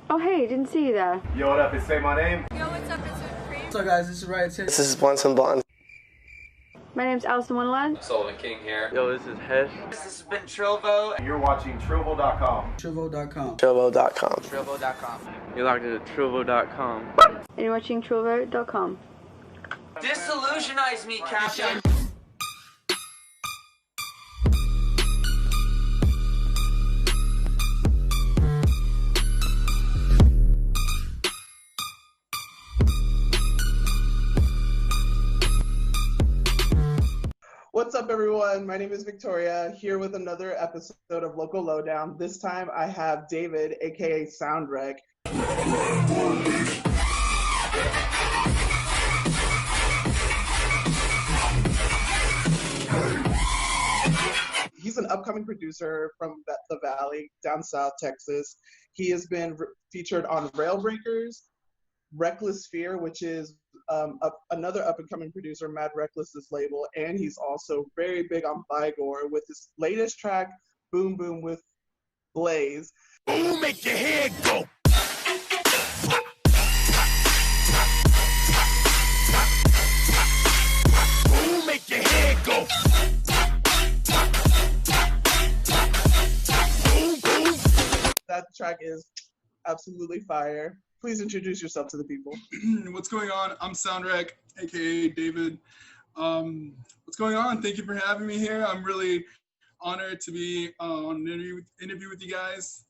Oh hey, didn't see you there. Yo, what up? It's Say My Name. Yo, what's up? It's Supreme. What's up, guys? This is Riot City. This is Blunts and Blonde. My name's Alison Wonderland. Sullivan King here. Yo, this is Hesh. This has been TRILLVO. You're watching TRILLVO.com. TRILLVO.com. TRILLVO.com. TRILLVO.com. You're logged into TRILLVO.com. And you're watching TRILLVO.com. Disillusionize me, Captain. What's up, everyone? My name is Victoria, here with another episode of Local Lowdown. This time I have David, aka Soundwreck. He's an upcoming producer from the Valley, down south Texas. He has been featured on Railbreakers, Reckless Fear, which is another up-and-coming producer, Mad Reckless's label, and he's also very big on Bygore with his latest track, Boom Boom with Blaze. Boom, make your head go. Boom, make your head go. Boom, boom. That track is absolutely fire. Please introduce yourself to the people. What's going on? I'm Soundwreck, aka David. What's going on? Thank you for having me here. I'm really honored to be on an interview with you guys.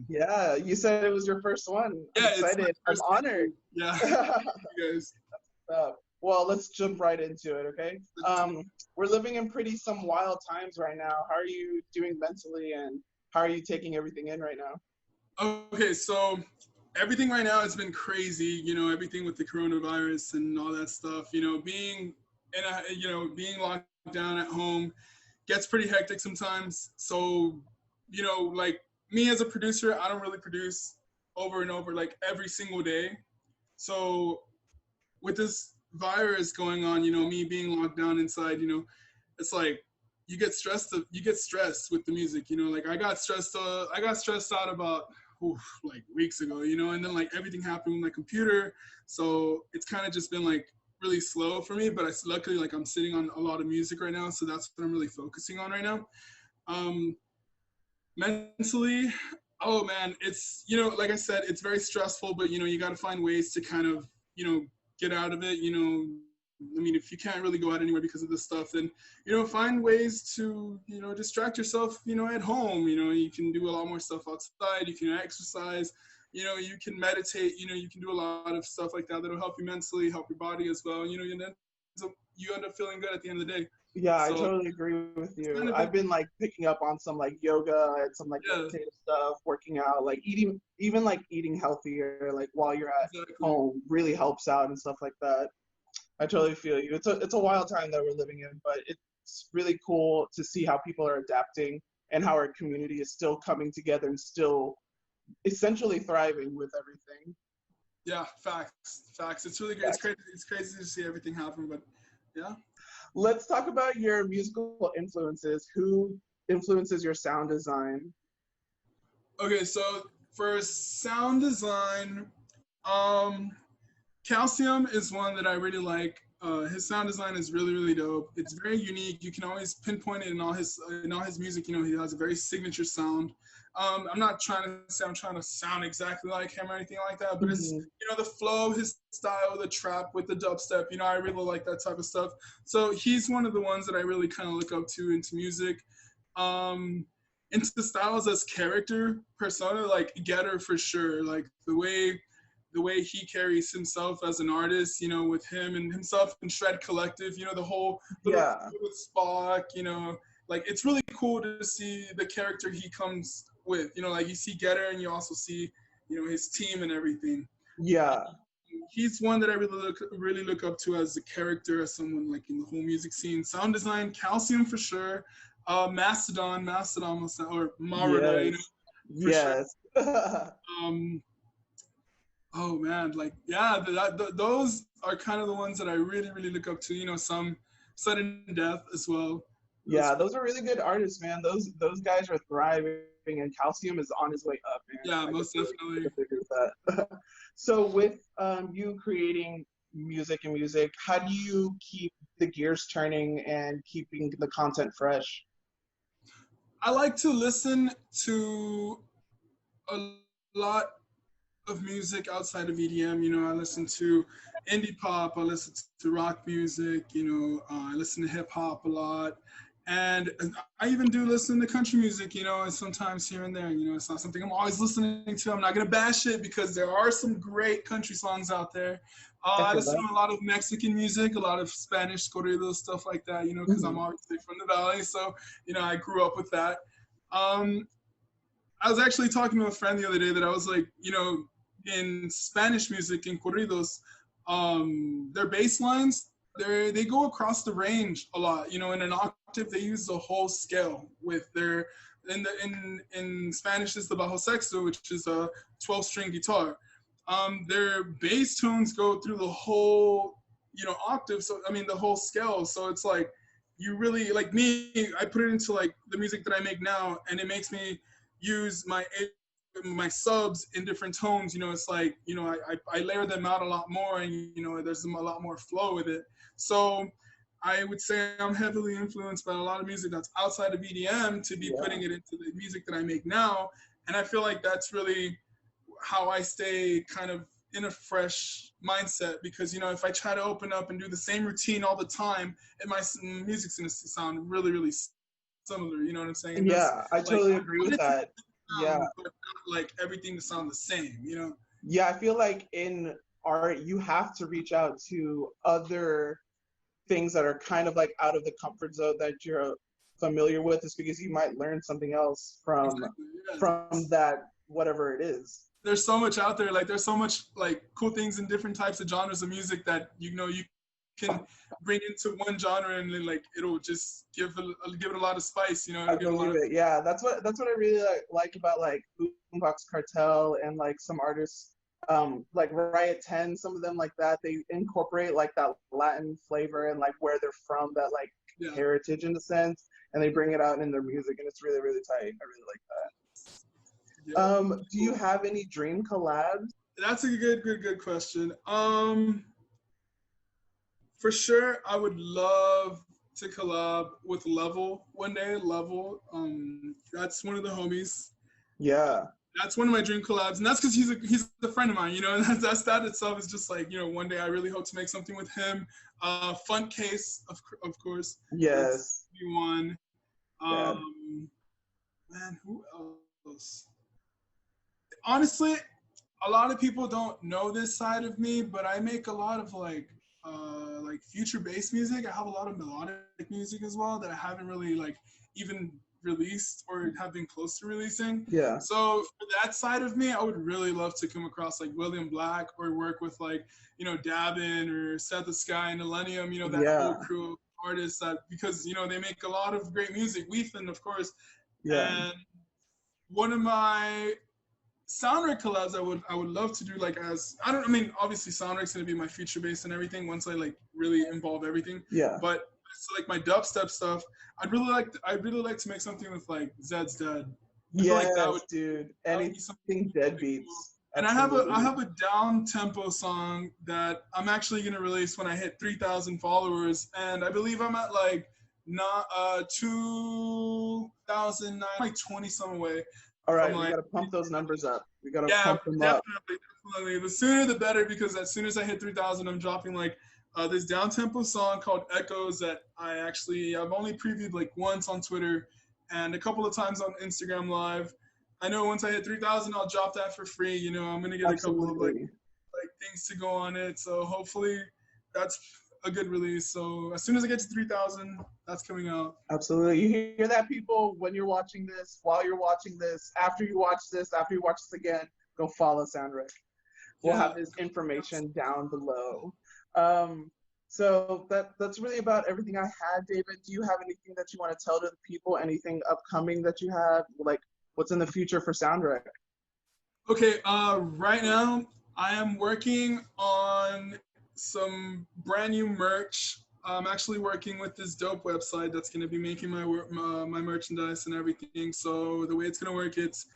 Yeah, you said it was your first one. Yeah, I'm excited. I'm honored. Yeah, you guys. Well, let's jump right into it, okay? We're living in some wild times right now. How are you doing mentally, and how are you taking everything in right now? Okay, so everything right now has been crazy, everything with the coronavirus and all that stuff, being being locked down at home gets pretty hectic sometimes. So, like me as a producer, I don't really produce over and over, like every single day. So with this virus going on, me being locked down inside, it's like you get stressed with the music, like I got stressed out about like weeks ago, and then like everything happened with my computer, so it's kind of just been like really slow for me, but luckily like I'm sitting on a lot of music right now, so that's what I'm really focusing on right now. Mentally, oh man, it's like I said, it's very stressful, but you got to find ways to kind of get out of it. I mean, if you can't really go out anywhere because of this stuff, then, find ways to, distract yourself, at home. You can do a lot more stuff outside. You can exercise, you can meditate, you can do a lot of stuff like that that'll help you mentally, help your body as well. And then you end up feeling good at the end of the day. Yeah, so, I totally agree with you. I've been like picking up on some like yoga and some like meditative stuff, working out, like eating healthier, like while you're at home really helps out and stuff like that. I totally feel you. It's a wild time that we're living in, but it's really cool to see how people are adapting and how our community is still coming together and still essentially thriving with everything. Yeah, facts. It's really great. It's crazy to see everything happen, but yeah. Let's talk about your musical influences. Who influences your sound design? Okay, so for sound design, Calcium is one that I really like. His sound design is really, really dope. It's very unique. You can always pinpoint it in all his music. He has a very signature sound. I'm not trying to say I'm trying to sound exactly like him or anything like that, but it's, the flow, his style, the trap with the dubstep, I really like that type of stuff. So he's one of the ones that I really kind of look up to into music. Into the styles as character, persona, like Getter for sure. Like the way he carries himself as an artist, with him and himself and Shred Collective, the whole with Spock, like it's really cool to see the character he comes with, like you see Getter and you also see, his team and everything. Yeah. He's one that I really look up to as a character, as someone like in the whole music scene. Sound design, Calcium for sure. Mastodon or Marauder, yes. Sure. Oh man, like yeah, those are kind of the ones that I really, really look up to. Some Sudden Death as well. Yeah, those are really good artists, man. Those guys are thriving, and Calcium is on his way up, man. Yeah, most definitely. Agree with that. So with you creating music, how do you keep the gears turning and keeping the content fresh? I like to listen to a lot of music outside of EDM. You know, I listen to indie pop, I listen to rock music, you know, I listen to hip hop a lot. And I even do listen to country music, you know, and sometimes here and there. You know, it's not something I'm always listening to. I'm not going to bash it because there are some great country songs out there. I listen to a lot of Mexican music, a lot of Spanish corridos, stuff like that, you know, because I'm obviously from the Valley. So, you know, I grew up with that. I was actually talking to a friend the other day that I was like, you know, in Spanish music, in corridos, their bass lines, they go across the range a lot. You know, in an octave, they use the whole scale with their, in Spanish, it's the bajo sexto, which is a 12-string guitar. Their bass tones go through the whole, you know, octave. So, I mean, the whole scale. So it's like, you really, like me, I put it into like the music that I make now, and it makes me use my subs in different tones. You know, it's like, you know, I layer them out a lot more, and, you know, there's a lot more flow with it. So I would say I'm heavily influenced by a lot of music that's outside of EDM to be putting it into the music that I make now. And I feel like that's really how I stay kind of in a fresh mindset, because, you know, if I try to open up and do the same routine all the time, and my music's going to sound really, really similar. You know what I'm saying? Yeah, I totally agree with that. Yeah. But not like everything to sound the same, you know? Yeah, I feel like in art, you have to reach out to other things that are kind of like out of the comfort zone that you're familiar with, is because you might learn something else from that, whatever it is. There's so much out there. Like, there's so much like cool things in different types of genres of music that, you know, you can bring into one genre, and then like it'll just give it a lot of spice, you know. I believe it. Yeah, that's what I really like about like Boombox Cartel and like some artists, like Riot 10, some of them like that. They incorporate like that Latin flavor and like where they're from, that like heritage in a sense, and they bring it out in their music, and it's really, really tight. I really like that. Yeah. Do you have any dream collabs? That's a good question. For sure, I would love to collab with Level one day. Level, that's one of the homies. Yeah. That's one of my dream collabs, and that's because he's a friend of mine, you know. And that itself is just like, you know, one day I really hope to make something with him. Fun Case, of course. Yes. One. Man, who else? Honestly, a lot of people don't know this side of me, but I make a lot of like future bass music. I have a lot of melodic music as well that I haven't really like even released or have been close to releasing. Yeah. So for that side of me, I would really love to come across like William Black, or work with like, you know, Dabin or Set the Sky and Millennium, you know, that whole crew of artists, that, because, you know, they make a lot of great music. Weethan, of course. Yeah. And one of my Soundwreck collabs I would love to do, like, obviously Soundwreck's gonna be my feature bass and everything once I like really involve everything. Yeah. But so like my dubstep stuff, I'd really like to make something with like Zed's Dead. Yes, dude. Anything Dead beats. And I have a down tempo song that I'm actually gonna release when I hit 3,000 followers, and I believe I'm at like 2,009, like 20 some away. All right, we gotta pump those numbers up. We gotta pump them up. Definitely. The sooner the better, because as soon as I hit 3,000, I'm dropping like this down tempo song called Echoes that I've only previewed like once on Twitter and a couple of times on Instagram Live. I know once I hit 3,000, I'll drop that for free. You know, I'm gonna get a couple of like things to go on it. So hopefully that's a good release. So as soon as I get to 3,000, that's coming out. Absolutely. You hear that, people? When you're watching this, while you're watching this, after you watch this again, go follow Soundwreck. We'll have his information down below. So that's really about everything I had. David, do you have anything that you want to tell to the people? Anything upcoming that you have? Like, what's in the future for Soundwreck? Okay, right now I am working on some brand new merch. I'm actually working with this dope website that's going to be making my merchandise and everything. So the way it's going to work, it's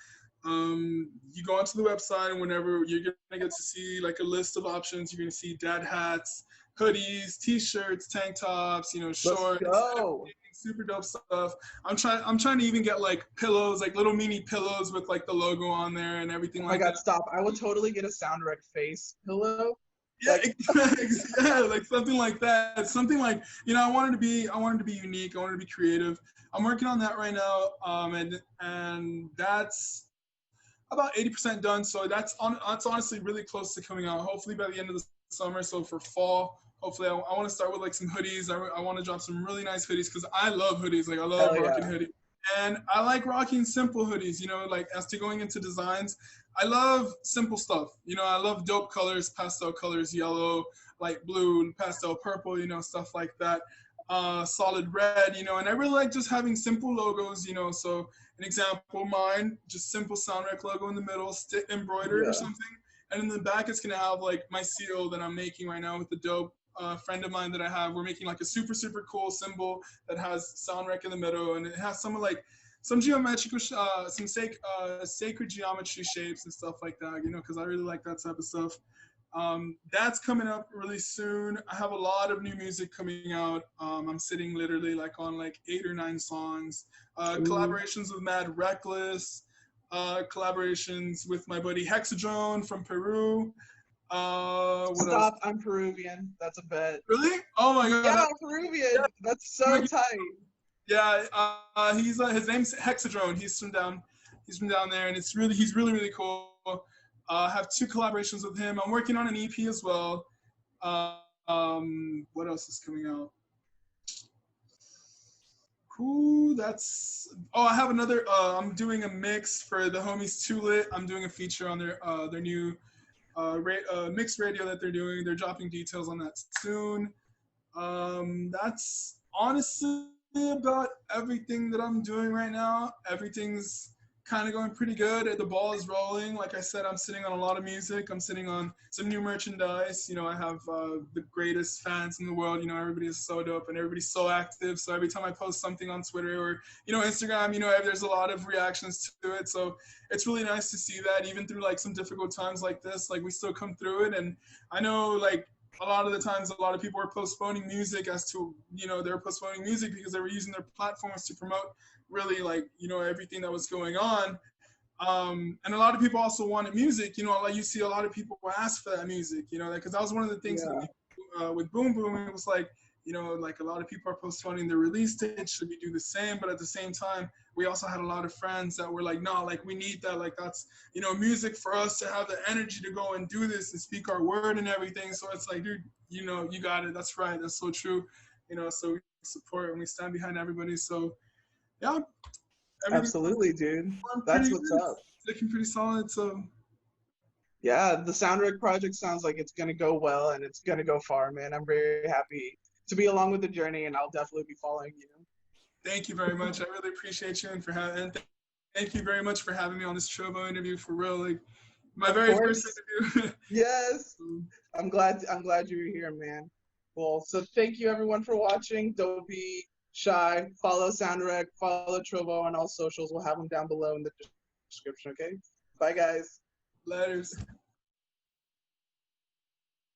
you go onto the website, and whenever you're going to get to see like a list of options, you're going to see dad hats, hoodies, t-shirts, tank tops, shorts, super dope stuff. I'm trying to even get like pillows, like little mini pillows with like the logo on there and everything like that. Oh my God, stop. I will totally get a Soundwreck face pillow. Yeah, yeah, like something like that. Something like, I wanted to be unique. I wanted to be creative. I'm working on that right now. And that's about 80% done. So that's honestly really close to coming out. Hopefully by the end of the summer. So for fall, hopefully I want to start with like some hoodies. I want to drop some really nice hoodies because I love hoodies. Like I love rocking hoodies. And I like rocking simple hoodies, like as to going into designs. I love simple stuff. I love dope colors, pastel colors, yellow, light blue, pastel purple, stuff like that. Solid red, and I really like just having simple logos, so an example, mine, just simple Soundwreck logo in the middle, embroidered or something. And in the back, it's going to have like my seal that I'm making right now with the dope friend of mine that I have. We're making like a super, super cool symbol that has Soundwreck in the middle. And it has some geometrical, some sacred geometry shapes and stuff like that, because I really like that type of stuff. That's coming up really soon. I have a lot of new music coming out. I'm sitting literally like on like 8 or 9 songs. Collaborations with Mad Reckless. Collaborations with my buddy Hexadrone from Peru. Stop, I'm Peruvian. That's a bet. Really? Oh my God. Yeah, I'm Peruvian. Yeah. That's so tight. Yeah, his name's Hexadrone. He's from down there, and he's really, really cool. I have 2 collaborations with him. I'm working on an EP as well. What else is coming out? Cool. I have another. I'm doing a mix for the homies Too Lit. I'm doing a feature on their new mixed radio that they're doing. They're dropping details on that soon. That's honestly about everything that I'm doing right now. Everything's kind of going pretty good. The ball is rolling. Like I said, I'm sitting on a lot of music. I'm sitting on some new merchandise. I have the greatest fans in the world. Everybody is so dope and everybody's so active. So every time I post something on Twitter or, Instagram, there's a lot of reactions to it. So it's really nice to see that even through like some difficult times like this, like we still come through it. And I know like a lot of the times, a lot of people are postponing music they're postponing music because they were using their platforms to promote really like, everything that was going on. And a lot of people also wanted music, like you see a lot of people ask for that music, because that was one of the things with Boom Boom. It was like, like a lot of people are postponing their release date. Should we do the same? But at the same time, we also had a lot of friends that were like, no, like we need that. Like that's, music for us to have the energy to go and do this and speak our word and everything. So it's like, dude, you got it. That's right. That's so true. So we support and we stand behind everybody. So yeah. Absolutely, dude. That's what's up. Looking pretty solid. So yeah, the Soundwreck project sounds like it's gonna go well and it's gonna go far, man. I'm very happy to be along with the journey, and I'll definitely be following you. Thank you very much. I really appreciate you and thank you very much for having me on this TRILLVO interview for real. Like my very first interview. Yes. I'm glad you're here, man. Well, so thank you everyone for watching. Don't be shy. Follow Soundwreck, follow TRILLVO on all socials. We'll have them down below in the description, okay? Bye guys. Letters.